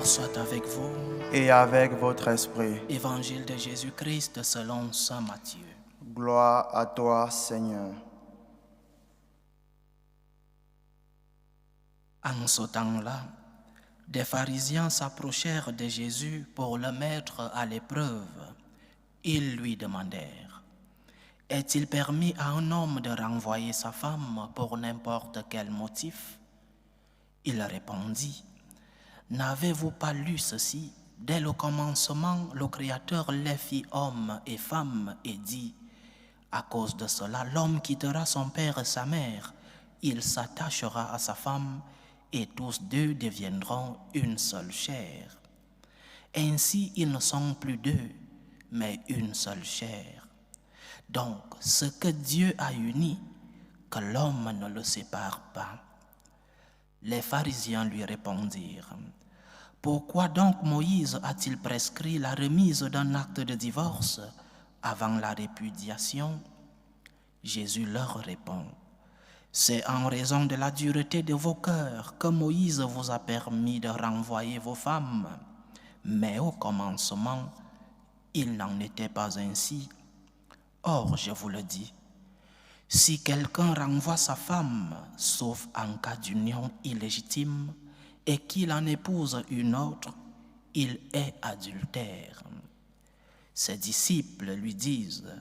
soit avec vous. Et avec votre esprit. Évangile de Jésus-Christ selon saint Matthieu. Gloire à toi, Seigneur. En ce temps-là, des pharisiens s'approchèrent de Jésus pour le mettre à l'épreuve. Ils lui demandèrent: est-il permis à un homme de renvoyer sa femme pour n'importe quel motif? Il répondit: n'avez-vous pas lu ceci? Dès le commencement, le Créateur les fit hommes et femmes et dit: à cause de cela, l'homme quittera son père et sa mère, il s'attachera à sa femme, et tous deux deviendront une seule chair. Ainsi, ils ne sont plus deux, mais une seule chair. Donc, ce que Dieu a uni, que l'homme ne le sépare pas. Les pharisiens lui répondirent: pourquoi donc Moïse a-t-il prescrit la remise d'un acte de divorce avant la répudiation? Jésus leur répond: c'est en raison de la dureté de vos cœurs que Moïse vous a permis de renvoyer vos femmes. Mais au commencement, il n'en était pas ainsi. Or, je vous le dis, si quelqu'un renvoie sa femme, sauf en cas d'union illégitime, et qu'il en épouse une autre, il est adultère. Ses disciples lui disent: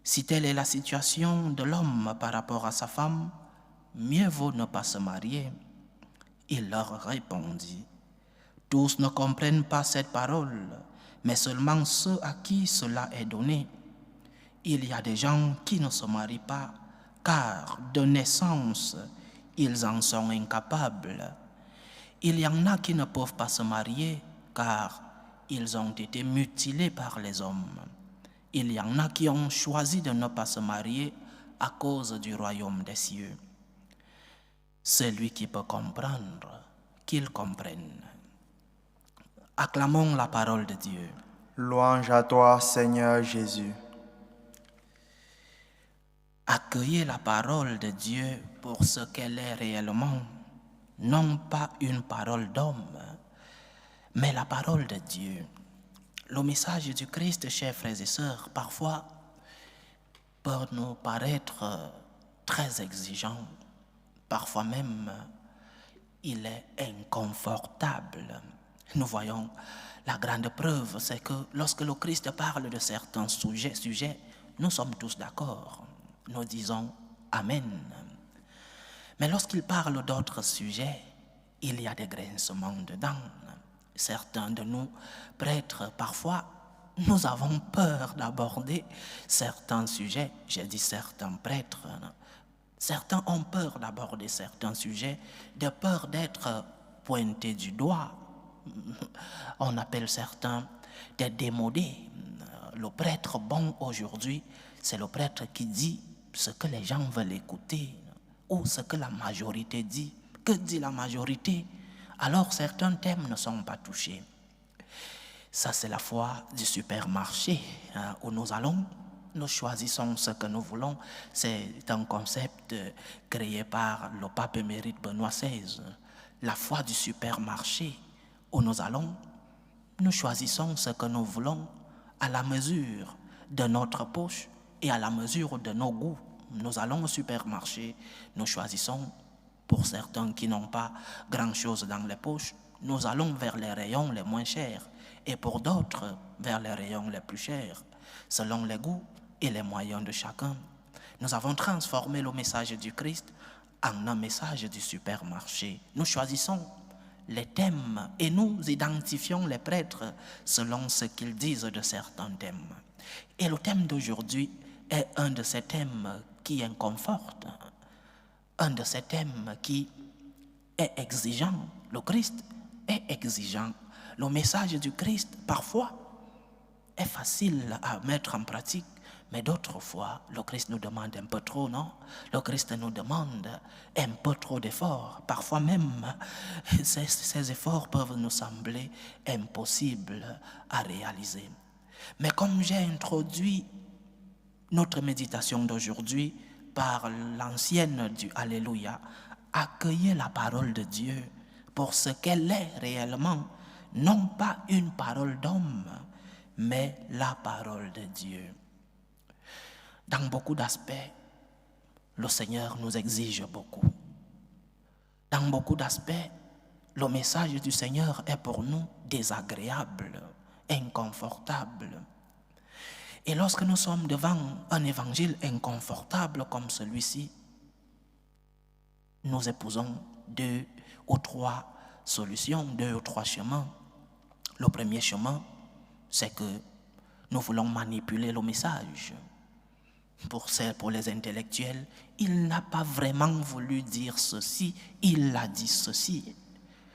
si telle est la situation de l'homme par rapport à sa femme, mieux vaut ne pas se marier. Il leur répondit: tous ne comprennent pas cette parole, mais seulement ceux à qui cela est donné. Il y a des gens qui ne se marient pas, car de naissance, ils en sont incapables. Il y en a qui ne peuvent pas se marier, car ils ont été mutilés par les hommes. Il y en a qui ont choisi de ne pas se marier à cause du royaume des cieux. Celui qui peut comprendre, qu'il comprenne. Acclamons la parole de Dieu. Louange à toi, Seigneur Jésus. Accueillez la parole de Dieu pour ce qu'elle est réellement, non pas une parole d'homme, mais la parole de Dieu. Le message du Christ, chers frères et sœurs, parfois peut nous paraître très exigeant. Parfois même, il est inconfortable. Nous voyons la grande preuve, c'est que lorsque le Christ parle de certains sujets, nous sommes tous d'accord. Nous disons Amen. Mais lorsqu'il parle d'autres sujets, il y a des grincements dedans. Certains de nous, prêtres, parfois, nous avons peur d'aborder certains sujets. J'ai dit certains prêtres. Certains ont peur d'aborder certains sujets, de peur d'être pointés du doigt. On appelle certains des démodés. Le prêtre bon aujourd'hui, c'est le prêtre qui dit ce que les gens veulent écouter ou ce que la majorité dit. Que dit la majorité? Alors certains thèmes ne sont pas touchés. Ça, c'est la foi du supermarché où nous allons. Nous choisissons ce que nous voulons. C'est un concept créé par le pape émérite Benoît XVI. La foi du supermarché où nous allons. Nous choisissons ce que nous voulons à la mesure de notre poche et à la mesure de nos goûts. Nous allons au supermarché, nous choisissons. Pour certains qui n'ont pas grand-chose dans les poches, nous allons vers les rayons les moins chers. Et pour d'autres, vers les rayons les plus chers, selon les goûts et les moyens de chacun. Nous avons transformé le message du Christ en un message du supermarché. Nous choisissons les thèmes et nous identifions les prêtres selon ce qu'ils disent de certains thèmes. Et le thème d'aujourd'hui est un de ces thèmes qui inconfortent, un de ces thèmes qui est exigeant. Le Christ est exigeant. Le message du Christ, parfois, est facile à mettre en pratique, mais d'autres fois, le Christ nous demande un peu trop, non? Le Christ nous demande un peu trop d'efforts. Parfois même, ces efforts peuvent nous sembler impossibles à réaliser. Mais comme j'ai introduit notre méditation d'aujourd'hui par l'ancienne du Alléluia, accueillez la parole de Dieu pour ce qu'elle est réellement, non pas une parole d'homme, mais la parole de Dieu. Dans beaucoup d'aspects, le Seigneur nous exige beaucoup. Dans beaucoup d'aspects, le message du Seigneur est pour nous désagréable, inconfortable. Et lorsque nous sommes devant un évangile inconfortable comme celui-ci, nous épousons 2 ou 3 solutions, 2 ou 3 chemins. Le premier chemin, c'est que nous voulons manipuler le message. Pour les intellectuels, il n'a pas vraiment voulu dire ceci, il a dit ceci.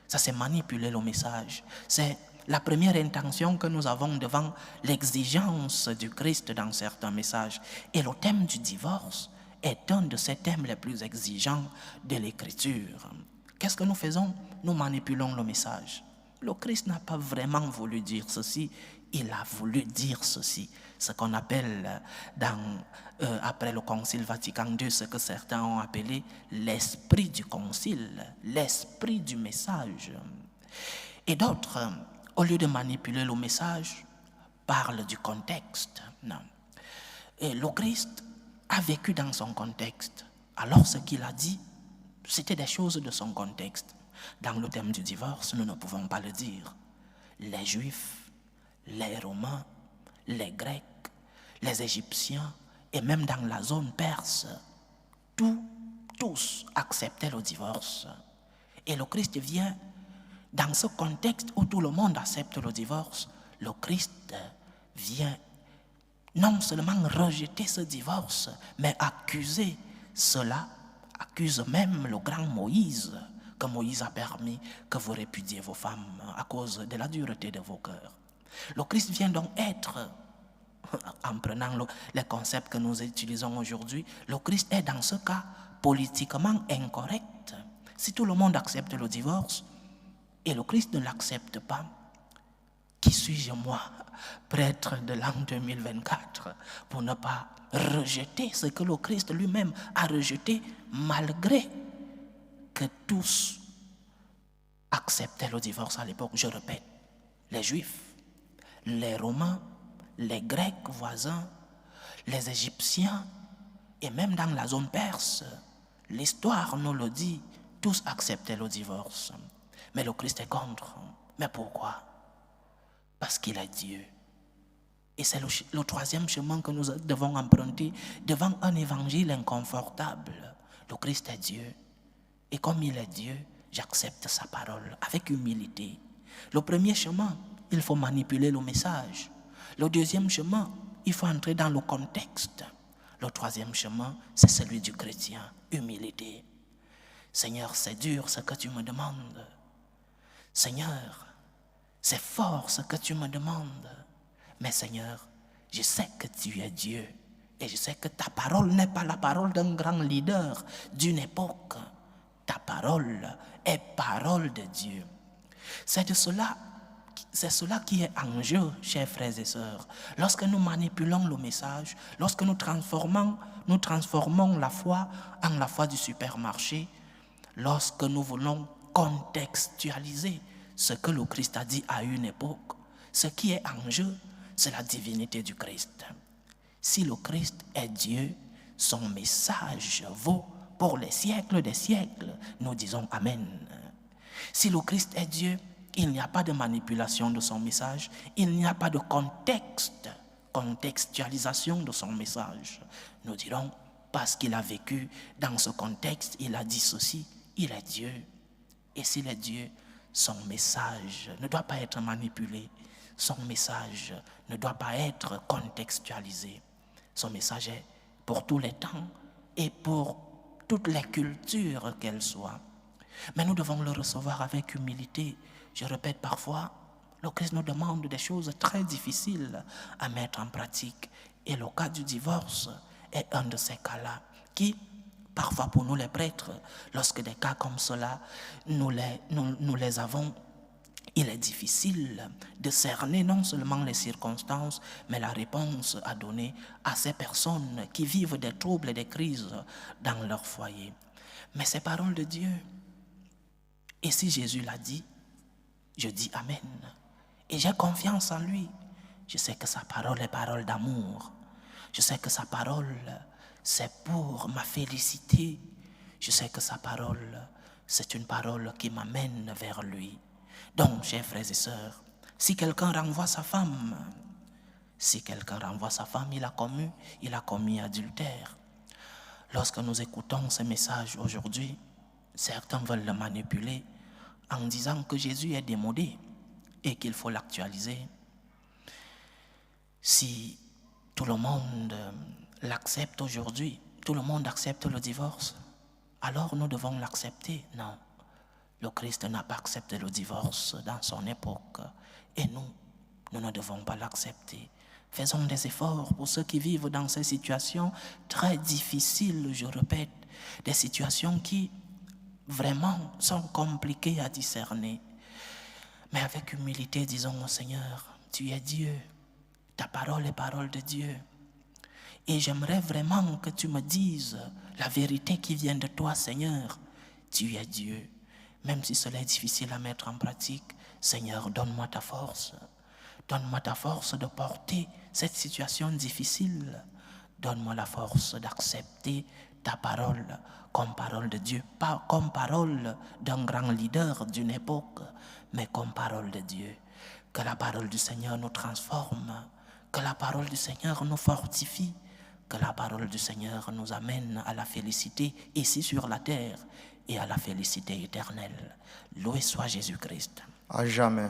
Ça, c'est manipuler le message. C'est la première intention que nous avons devant l'exigence du Christ dans certains messages. Et le thème du divorce est un de ces thèmes les plus exigeants de l'Écriture. Qu'est-ce que nous faisons? Nous manipulons le message. Le Christ n'a pas vraiment voulu dire ceci, il a voulu dire ceci. Ce qu'on appelle après le Concile Vatican II, ce que certains ont appelé l'esprit du concile, l'esprit du message. Et d'autres, au lieu de manipuler le message, parlent du contexte. Non. Et le Christ a vécu dans son contexte. Alors ce qu'il a dit, c'était des choses de son contexte. Dans le thème du divorce, nous ne pouvons pas le dire. Les Juifs, les Romains, les Grecs, les Égyptiens et même dans la zone perse, tous acceptaient le divorce. Et le Christ vient dans ce contexte où tout le monde accepte le divorce. Le Christ vient non seulement rejeter ce divorce, mais accuser cela, accuse même le grand Moïse, que Moïse a permis que vous répudiez vos femmes à cause de la dureté de vos cœurs. Le Christ vient donc être, en prenant les concepts que nous utilisons aujourd'hui, le Christ est dans ce cas politiquement incorrect. Si tout le monde accepte le divorce et le Christ ne l'accepte pas, qui suis-je moi, prêtre de l'an 2024, pour ne pas rejeter ce que le Christ lui-même a rejeté, malgré que tous acceptaient le divorce à l'époque? Je répète, les Juifs, les Romains, les Grecs voisins, les Égyptiens et même dans la zone perse, l'histoire nous le dit, tous acceptaient le divorce. Mais le Christ est contre. Mais pourquoi? Parce qu'il est Dieu. Et c'est le troisième chemin que nous devons emprunter devant un évangile inconfortable. Le Christ est Dieu. Et comme il est Dieu, j'accepte sa parole avec humilité. Le premier chemin, il faut manipuler le message. Le deuxième chemin, il faut entrer dans le contexte. Le troisième chemin, c'est celui du chrétien, humilité. Seigneur, c'est dur ce que tu me demandes. Seigneur, c'est fort ce que tu me demandes. Mais Seigneur, je sais que tu es Dieu. Et je sais que ta parole n'est pas la parole d'un grand leader d'une époque. Ta parole est parole de Dieu. C'est cela qui est en jeu, chers frères et sœurs. Lorsque nous manipulons le message, lorsque nous transformons la foi en la foi du supermarché, lorsque nous voulons contextualiser ce que le Christ a dit à une époque, ce qui est en jeu, c'est la divinité du Christ. Si le Christ est Dieu, son message vaut pour les siècles des siècles. Nous disons Amen. Si le Christ est Dieu, il n'y a pas de manipulation de son message, il n'y a pas de contextualisation de son message. Nous dirons, parce qu'il a vécu dans ce contexte, il a dit ceci, il est Dieu. Et s'il est Dieu, son message ne doit pas être manipulé, son message ne doit pas être contextualisé. Son message est pour tous les temps et pour toutes les cultures qu'elles soient. Mais nous devons le recevoir avec humilité. Je répète, parfois, le Christ nous demande des choses très difficiles à mettre en pratique. Et le cas du divorce est un de ces cas-là qui, parfois pour nous les prêtres, lorsque des cas comme cela, nous les avons, il est difficile de cerner non seulement les circonstances, mais la réponse à donner à ces personnes qui vivent des troubles et des crises dans leur foyer. Mais c'est parole de Dieu. Et si Jésus l'a dit, Je dis Amen. Et j'ai confiance en lui. Je sais que sa parole est parole d'amour. Je sais que sa parole, c'est pour ma félicité. Je sais que sa parole, c'est une parole qui m'amène vers lui. Donc, chers frères et sœurs, si quelqu'un renvoie sa femme, il a commis adultère. Lorsque nous écoutons ces messages aujourd'hui, certains veulent le manipuler en disant que Jésus est démodé et qu'il faut l'actualiser. Si tout le monde l'accepte aujourd'hui, tout le monde accepte le divorce, alors nous devons l'accepter. Non, le Christ n'a pas accepté le divorce dans son époque et nous ne devons pas l'accepter. Faisons des efforts pour ceux qui vivent dans ces situations très difficiles, je répète, des situations qui vraiment sont compliquées à discerner. Mais avec humilité, disons au Seigneur, tu es Dieu, ta parole est parole de Dieu. Et j'aimerais vraiment que tu me dises la vérité qui vient de toi, Seigneur. Tu es Dieu. Même si cela est difficile à mettre en pratique, Seigneur, donne-moi ta force. Donne-moi ta force de porter cette situation difficile. Donne-moi la force d'accepter ta parole comme parole de Dieu, pas comme parole d'un grand leader d'une époque, mais comme parole de Dieu. Que la parole du Seigneur nous transforme, que la parole du Seigneur nous fortifie, que la parole du Seigneur nous amène à la félicité ici sur la terre et à la félicité éternelle. Loué soit Jésus-Christ. À jamais.